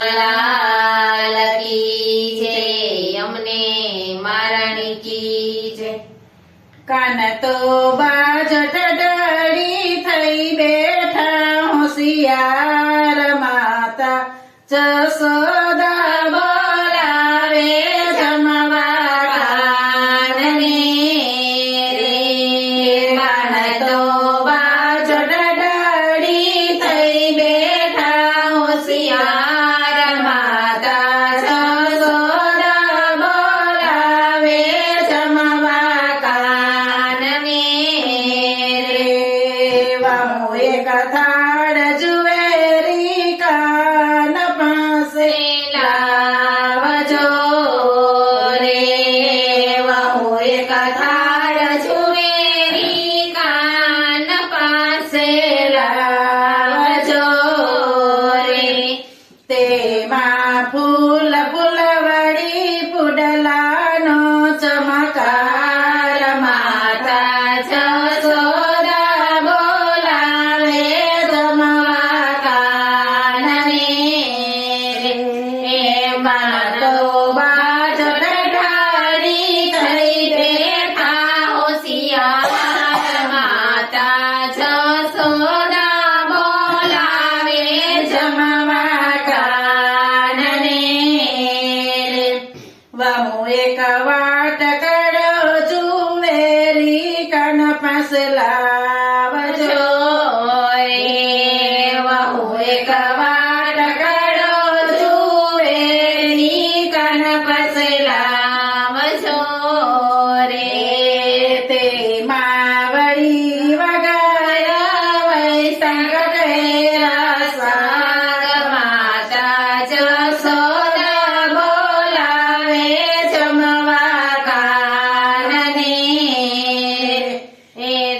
લાલ કી જય, અમને મારાણી કી જય. કાન તો બાજ ઢળી થઈ બેઠા હોશિયાર માતા જશોદા બોલાવે જમવા કાનને રે. કાન તો બાજ ઢળી થઈ બેઠા હોશિયાર માતા જશોદા બોલાવે જમવા કાનને રે. વામો એક થાળ જુવેરી કાન પાસે લાવજો રે. વામો એક થાળ જુવેરી કાન પાસે લાવજો રે. તેમાં ફૂલ ફૂલવડી પુડલાનો ચમકાર માતા જશોદા બોલાવે જમવા કાનને રે. એમાં તો બાજ ઢળી થઈ બેઠા હોશિયાર માતા જશોદા બોલાવે જમવા કાનને રે. વામો એક વાટ કરો જુવેરી કાન પાસ લાવજો રે. વામો એક વાટ કરો જુવેરી કાન પાસ લાવજો રે. તેમાં વળી વગાડ્યા વૈશાખ કેરા સાગ માતા જશોદા બોલાવે જમવા કાનને રે.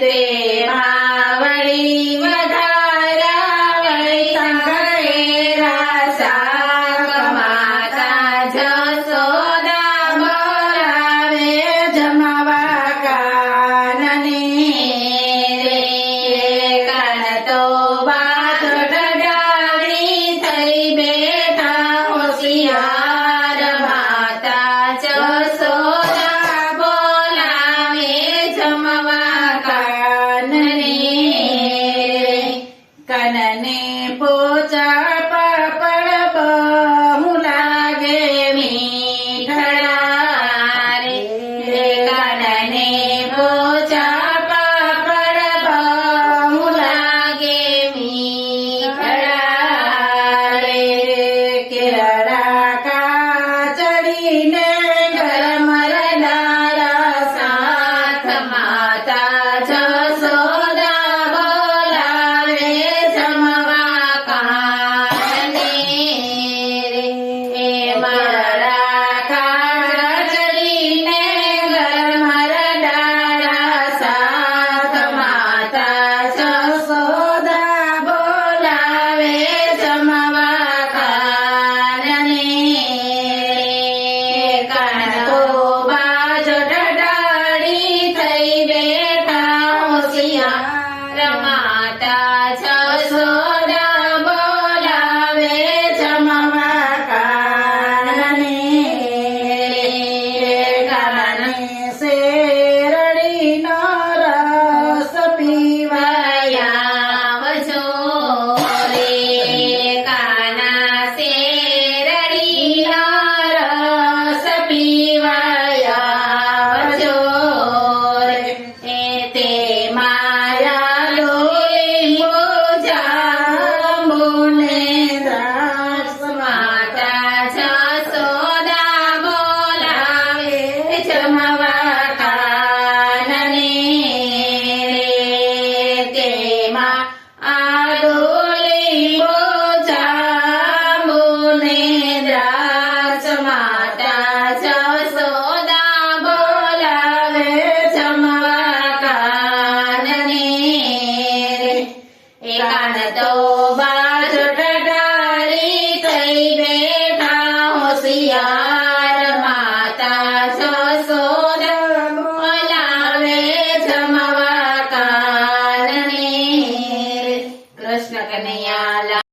તેમાં વળી વધાર્યા વૈશાખ કેરા સાગ માતા જશોદા બોલાવે જમવા કાનને રે. કાન તો બાજ ઢળી થઈ બેઠા હોશિયાર માતા જશોદા બોલાવે જમવા કાનને રે. કાનને પોચા પાપડ બહુ લાગે મીઠડા રે. કાનને પોચા પાપડ બહુ લાગે મીઠડા રે. કેળા